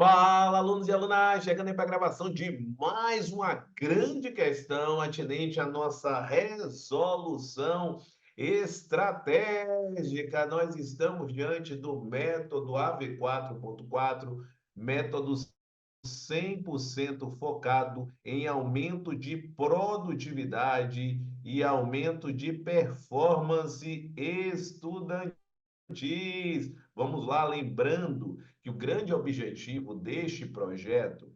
Fala, alunos e alunas, chegando aí para a gravação de mais uma grande questão atinente à nossa resolução estratégica. Nós estamos diante do método AV4.4, método 100% focado em aumento de produtividade e aumento de performance estudantil. Vamos lá, lembrando que o grande objetivo deste projeto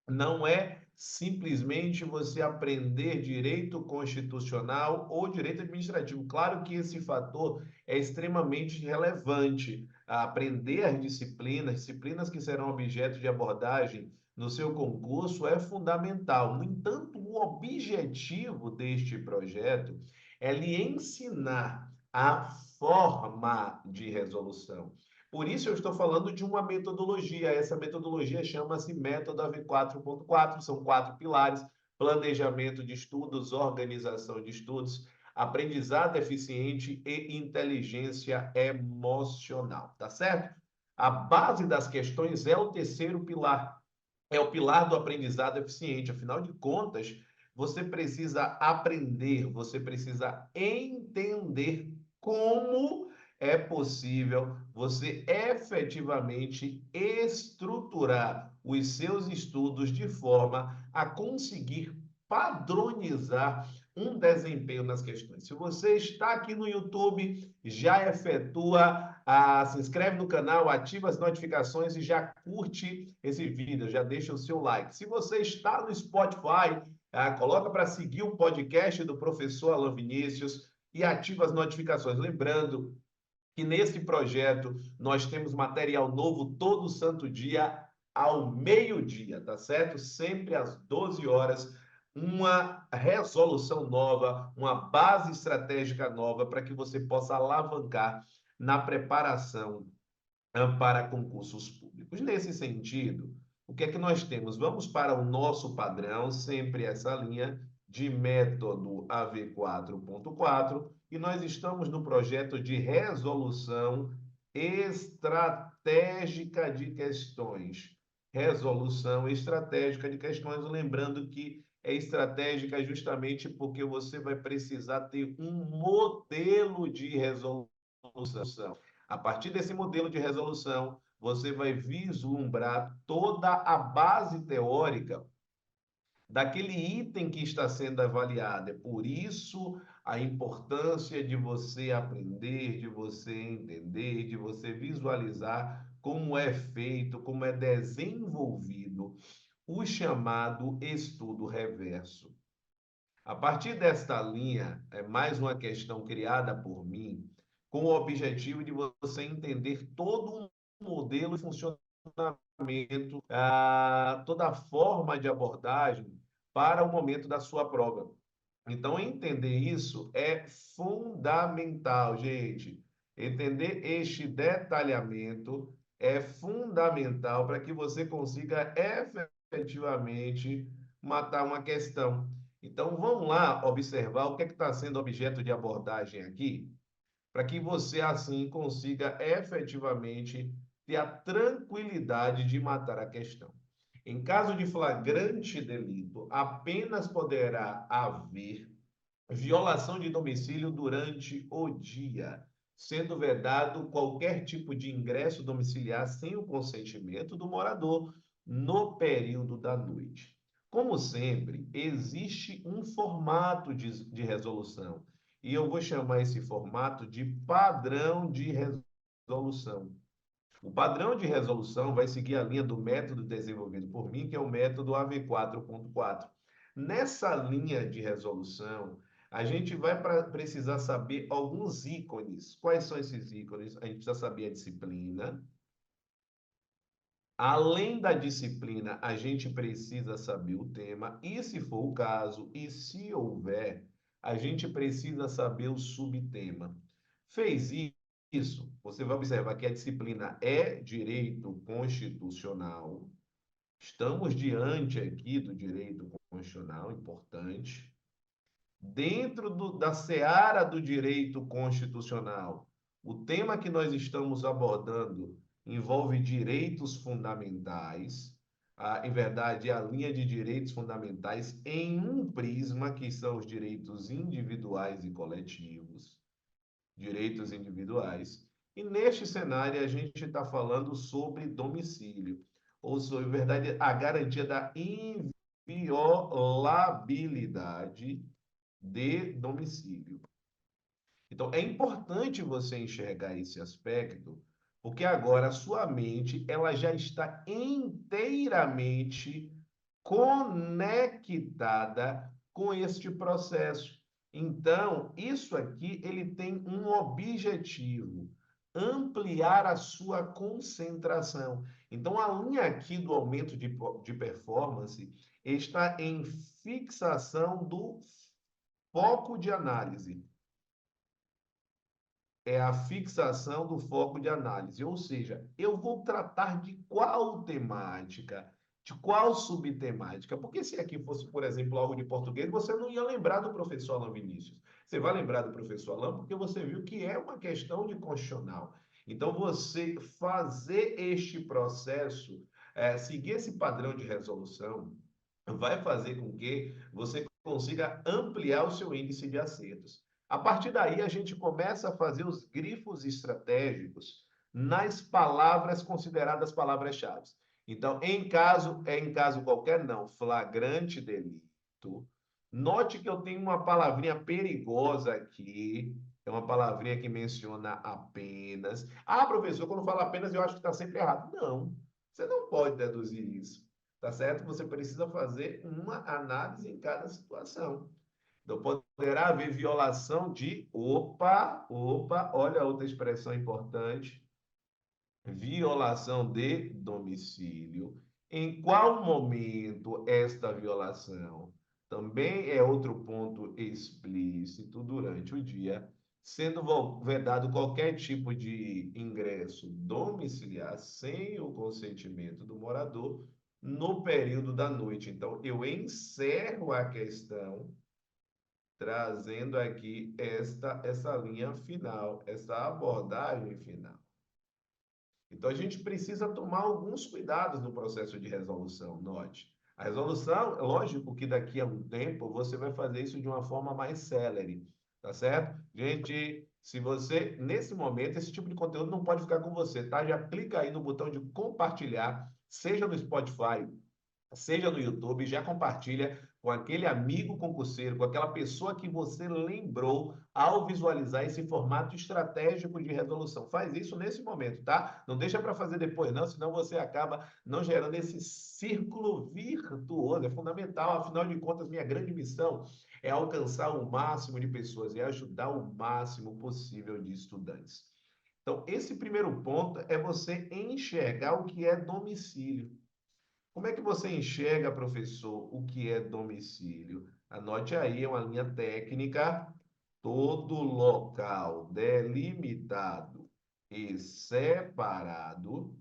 não é simplesmente você aprender direito constitucional ou direito administrativo. Claro que esse fator é extremamente relevante. Aprender as disciplinas que serão objeto de abordagem no seu concurso é fundamental. No entanto, o objetivo deste projeto é lhe ensinar a forma de resolução. Por isso, eu estou falando de uma metodologia. Essa metodologia chama-se método AV4.4. São 4 pilares: planejamento de estudos, organização de estudos, aprendizado eficiente e inteligência emocional. Tá certo? A base das questões é o terceiro pilar. É o pilar do aprendizado eficiente. Afinal de contas, você precisa aprender, você precisa entender como é possível você efetivamente estruturar os seus estudos de forma a conseguir padronizar um desempenho nas questões. Se você está aqui no YouTube, já efetua, se inscreve no canal, ativa as notificações e já curte esse vídeo, já deixa o seu like. Se você está no Spotify, coloca para seguir o podcast do professor Alan Vinícius e ativa as notificações. Lembrando que nesse projeto nós temos material novo todo santo dia ao meio-dia, tá certo? Sempre às 12 horas, uma resolução nova, uma base estratégica nova para que você possa alavancar na preparação para concursos públicos. Nesse sentido, o que é que nós temos? Vamos para o nosso padrão, sempre essa linha de método AV4.4, e nós estamos no projeto de resolução estratégica de questões. Resolução estratégica de questões, lembrando que é estratégica justamente porque você vai precisar ter um modelo de resolução. A partir desse modelo de resolução, você vai vislumbrar toda a base teórica daquele item que está sendo avaliado. É por isso a importância de você aprender, de você entender, de você visualizar como é feito, como é desenvolvido o chamado estudo reverso. A partir desta linha, é mais uma questão criada por mim, com o objetivo de você entender todo um modelo de funcionamento, toda a forma de abordagem para o momento da sua prova. Então, entender isso é fundamental, gente. Entender este detalhamento é fundamental para que você consiga efetivamente matar uma questão. Então, vamos lá observar o que está sendo objeto de abordagem aqui, para que você, assim, consiga efetivamente ter a tranquilidade de matar a questão. Em caso de flagrante delito, apenas poderá haver violação de domicílio durante o dia, sendo vedado qualquer tipo de ingresso domiciliar sem o consentimento do morador no período da noite. Como sempre, existe um formato de resolução, e eu vou chamar esse formato de padrão de resolução. O padrão de resolução vai seguir a linha do método desenvolvido por mim, que é o método AV4.4. Nessa linha de resolução, a gente vai precisar saber alguns ícones. Quais são esses ícones? A gente precisa saber a disciplina. Além da disciplina, a gente precisa saber o tema. E se for o caso, e se houver, a gente precisa saber o subtema. Fez isso, você vai observar que a disciplina é direito constitucional. Estamos diante aqui do direito constitucional, importante. Dentro da seara do direito constitucional, o tema que nós estamos abordando envolve direitos fundamentais, em verdade, a linha de direitos fundamentais em um prisma que são os direitos individuais e coletivos, direitos individuais. E neste cenário a gente está falando sobre domicílio, ou sobre, em verdade, a garantia da inviolabilidade de domicílio. Então, é importante você enxergar esse aspecto, porque agora a sua mente ela já está inteiramente conectada com este processo. Então, isso aqui ele tem um objetivo, ampliar a sua concentração. Então, a linha aqui do aumento de performance está em fixação do foco de análise. É a fixação do foco de análise, ou seja, eu vou tratar de qual temática, de qual subtemática, porque se aqui fosse, por exemplo, algo de português, você não ia lembrar do professor Alain Vinícius. Você vai lembrar do professor Alain porque você viu que é uma questão de constitucional. Então, você fazer este processo, seguir esse padrão de resolução, vai fazer com que você consiga ampliar o seu índice de acertos. A partir daí, a gente começa a fazer os grifos estratégicos nas palavras consideradas palavras-chave. Então, em caso qualquer, não, flagrante delito. Note que eu tenho uma palavrinha perigosa aqui, é uma palavrinha que menciona apenas. Ah, professor, quando fala apenas, eu acho que está sempre errado. Não, você não pode deduzir isso, tá certo? Você precisa fazer uma análise em cada situação. Então, poderá haver violação de, olha outra expressão importante, violação de domicílio. Em qual momento esta violação? Também é outro ponto explícito durante o dia, sendo vedado qualquer tipo de ingresso domiciliar sem o consentimento do morador no período da noite. Então, eu encerro a questão trazendo aqui essa linha final, essa abordagem final. Então, a gente precisa tomar alguns cuidados no processo de resolução, note. A resolução, é lógico que daqui a um tempo você vai fazer isso de uma forma mais célere, tá certo? Gente, se você, nesse momento, esse tipo de conteúdo não pode ficar com você, tá? Já clica aí no botão de compartilhar, seja no Spotify, seja no YouTube, já compartilha com aquele amigo concurseiro, com aquela pessoa que você lembrou ao visualizar esse formato estratégico de resolução. Faz isso nesse momento, tá? Não deixa para fazer depois, não, senão você acaba não gerando esse círculo virtuoso. É fundamental, afinal de contas, minha grande missão é alcançar o máximo de pessoas e ajudar o máximo possível de estudantes. Então, esse primeiro ponto é você enxergar o que é domicílio. Como é que você enxerga, professor, o que é domicílio? Anote aí, é uma linha técnica, todo local delimitado e separado,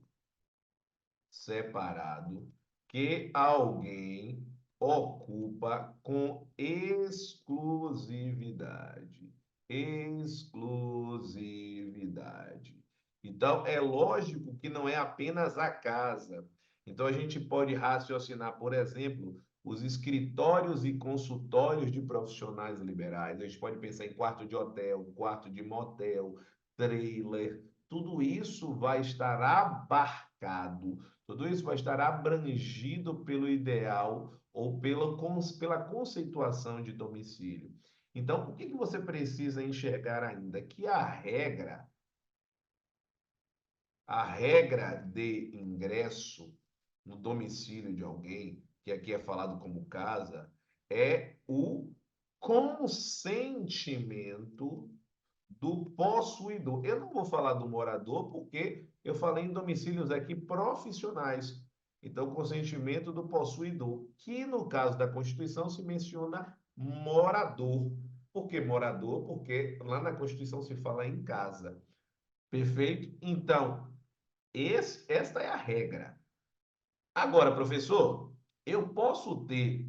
que alguém ocupa com exclusividade. Exclusividade. Então, é lógico que não é apenas a casa. Então, a gente pode raciocinar, por exemplo, os escritórios e consultórios de profissionais liberais. A gente pode pensar em quarto de hotel, quarto de motel, trailer. Tudo isso vai estar abarcado, tudo isso vai estar abrangido pelo ideal ou pela conceituação de domicílio. Então, o que você precisa enxergar ainda? Que a regra de ingresso no domicílio de alguém, que aqui é falado como casa, é o consentimento do possuidor. Eu não vou falar do morador, porque eu falei em domicílios aqui profissionais. Então, consentimento do possuidor, que no caso da Constituição se menciona morador. Por que morador? Porque lá na Constituição se fala em casa. Perfeito? Então, esta é a regra. Agora, professor, eu posso ter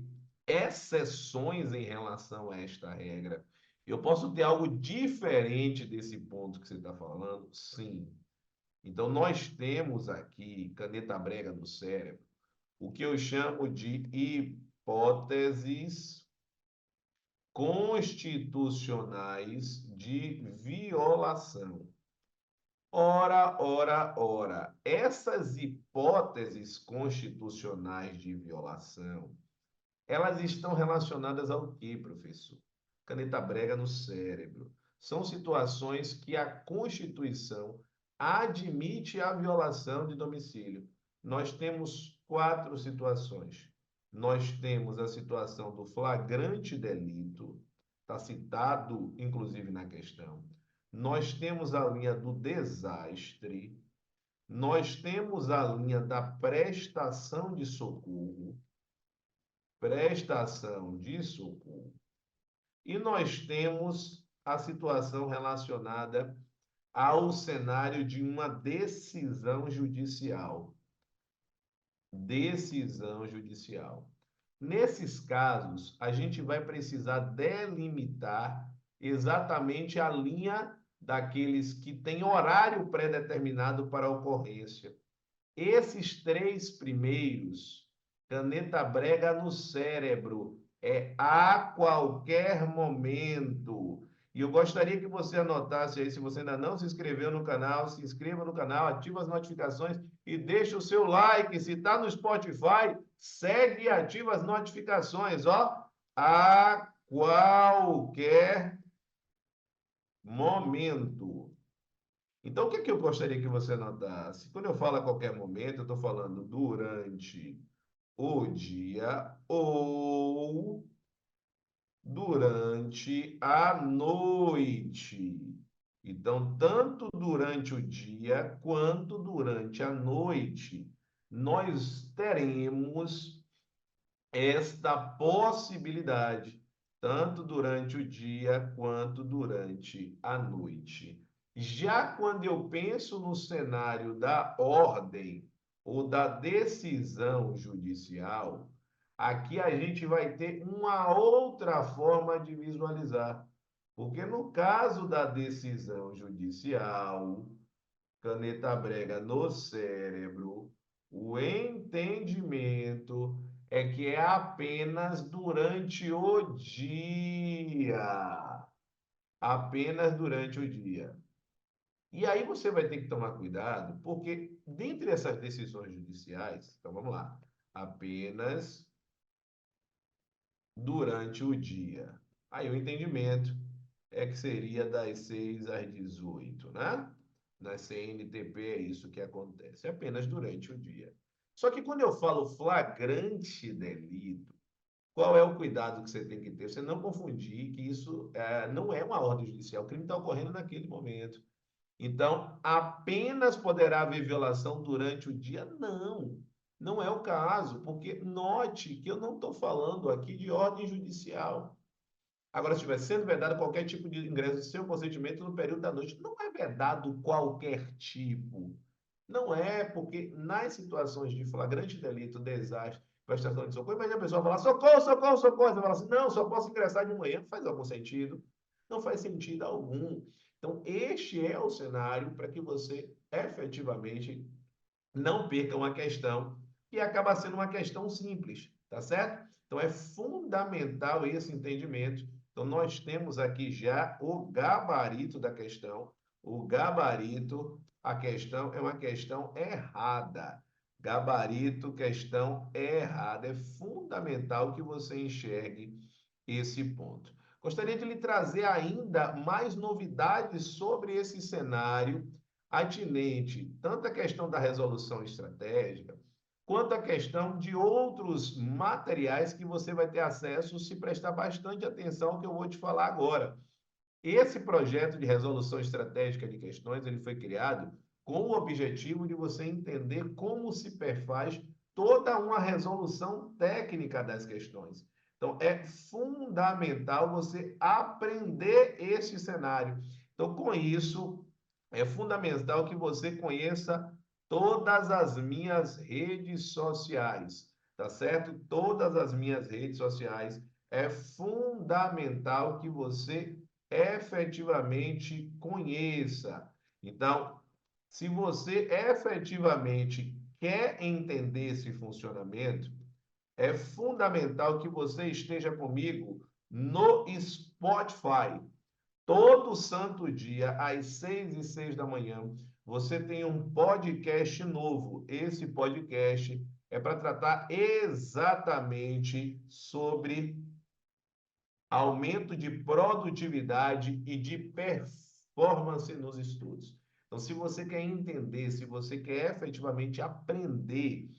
exceções em relação a esta regra? Eu posso ter algo diferente desse ponto que você está falando? Sim. Então, nós temos aqui, caneta brega no cérebro, o que eu chamo de hipóteses constitucionais de violação. Ora, ora, ora, essas hipóteses constitucionais de violação, elas estão relacionadas ao quê, professor? Caneta brega no cérebro. São situações que a Constituição admite a violação de domicílio. Nós temos 4 situações. Nós temos a situação do flagrante delito, está citado inclusive na questão. Nós temos a linha do desastre, nós temos a linha da prestação de socorro, e nós temos a situação relacionada ao cenário de uma decisão judicial. Decisão judicial. Nesses casos, a gente vai precisar delimitar exatamente a linha daqueles que têm horário pré-determinado para a ocorrência. Esses 3 primeiros, caneta brega no cérebro, é a qualquer momento. E eu gostaria que você anotasse aí, se você ainda não se inscreveu no canal, se inscreva no canal, ativa as notificações e deixa o seu like. Se está no Spotify, segue e ativa as notificações, ó, a qualquer momento. Então, o que é que eu gostaria que você anotasse? Quando eu falo a qualquer momento, eu estou falando durante o dia ou durante a noite. Então, tanto durante o dia quanto durante a noite, nós teremos esta possibilidade, tanto durante o dia quanto durante a noite. Já quando eu penso no cenário da ordem ou da decisão judicial, aqui a gente vai ter uma outra forma de visualizar. Porque no caso da decisão judicial, caneta brega no cérebro, o entendimento é que é apenas durante o dia. Apenas durante o dia. E aí você vai ter que tomar cuidado, porque dentre essas decisões judiciais, então vamos lá, apenas durante o dia. Aí o entendimento é que seria das 6 às 18, né? Na CNTP é isso que acontece, apenas durante o dia. Só que quando eu falo flagrante delito, qual é o cuidado que você tem que ter? Você não confundir que isso não é uma ordem judicial, o crime está ocorrendo naquele momento. Então, apenas poderá haver violação durante o dia? Não, não é o caso, porque note que eu não estou falando aqui de ordem judicial. Agora, se estiver sendo vedado qualquer tipo de ingresso sem o consentimento no período da noite, não é vedado qualquer tipo. Não é, porque nas situações de flagrante delito, desastre, prestação de socorro, imagina a pessoa falar socorro, socorro, socorro. Você fala assim, não, só posso ingressar de manhã. Não faz algum sentido? Não faz sentido algum. Então, este é o cenário para que você efetivamente não perca uma questão e acaba sendo uma questão simples, tá certo? Então, é fundamental esse entendimento. Então, nós temos aqui já o gabarito da questão. O gabarito, a questão é uma questão errada. Gabarito, questão errada. É fundamental que você enxergue esse ponto. Gostaria de lhe trazer ainda mais novidades sobre esse cenário atinente, tanto a questão da resolução estratégica, quanto a questão de outros materiais que você vai ter acesso se prestar bastante atenção ao que eu vou te falar agora. Esse projeto de resolução estratégica de questões, ele foi criado com o objetivo de você entender como se perfaz toda uma resolução técnica das questões. Então, é fundamental você aprender esse cenário. Então, com isso, é fundamental que você conheça todas as minhas redes sociais, tá certo? Todas as minhas redes sociais. É fundamental que você efetivamente conheça. Então, Se você efetivamente quer entender esse funcionamento, é fundamental que você esteja comigo no Spotify. Todo santo dia, às 6h06 da manhã, você tem um podcast novo. Esse podcast é para tratar exatamente sobre aumento de produtividade e de performance nos estudos. Então, se você quer entender, se você quer efetivamente aprender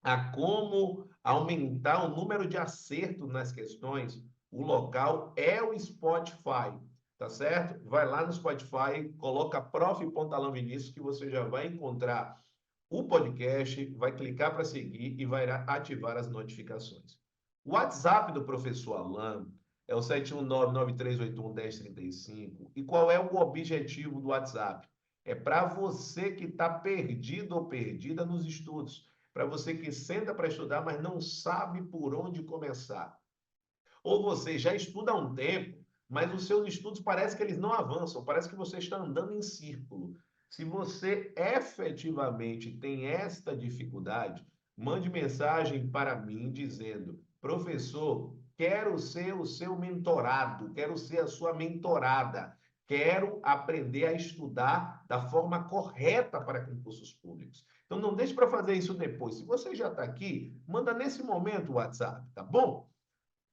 a como aumentar o número de acertos nas questões, o local é o Spotify, tá certo? Vai lá no Spotify, coloca Prof. Pontalão Vinícius, que você já vai encontrar o podcast, vai clicar para seguir e vai ativar as notificações. O WhatsApp do professor Alan é o 719-9381-1035. E qual é o objetivo do WhatsApp? É para você que está perdido ou perdida nos estudos, para você que senta para estudar, mas não sabe por onde começar. Ou você já estuda há um tempo, mas os seus estudos parece que eles não avançam, parece que você está andando em círculo. Se você efetivamente tem esta dificuldade, mande mensagem para mim dizendo: professor, quero ser o seu mentorado, quero ser a sua mentorada, quero aprender a estudar da forma correta para concursos públicos. Então não deixe para fazer isso depois. Se você já está aqui, manda nesse momento o WhatsApp, tá bom?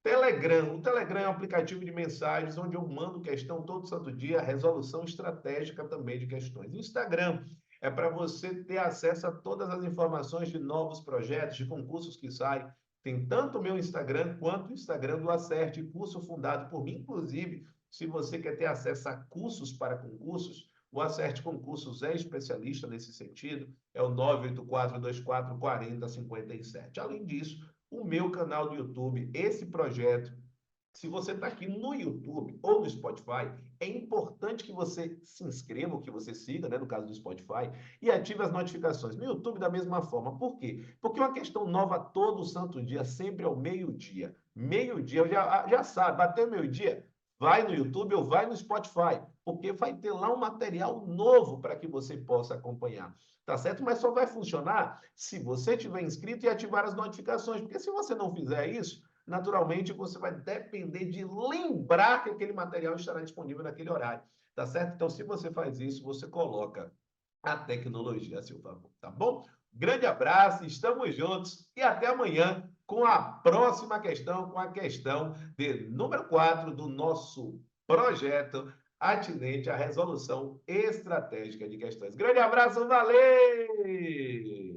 Telegram. O Telegram é um aplicativo de mensagens onde eu mando questão todo santo dia, resolução estratégica também de questões. Instagram é para você ter acesso a todas as informações de novos projetos, de concursos que saem. Tem tanto o meu Instagram quanto o Instagram do Acerte, curso fundado por mim. Inclusive, se você quer ter acesso a cursos para concursos, o Acerte Concursos é especialista nesse sentido, é o 984244057. Além disso, o meu canal do YouTube, esse projeto. Se você está aqui no YouTube ou no Spotify, é importante que você se inscreva, que você siga, né, no caso do Spotify, e ative as notificações. No YouTube, da mesma forma. Por quê? Porque uma questão nova todo santo dia, sempre ao meio-dia. Meio-dia, já sabe, bateu meio-dia, vai no YouTube ou vai no Spotify, porque vai ter lá um material novo para que você possa acompanhar. Tá certo? Mas só vai funcionar se você tiver inscrito e ativar as notificações, porque se você não fizer isso, naturalmente você vai depender de lembrar que aquele material estará disponível naquele horário, tá certo? Então, se você faz isso, você coloca a tecnologia a seu favor, tá bom? Grande abraço, estamos juntos e até amanhã com a próxima questão, com a questão de número 4 do nosso projeto atinente à resolução estratégica de questões. Grande abraço, valeu!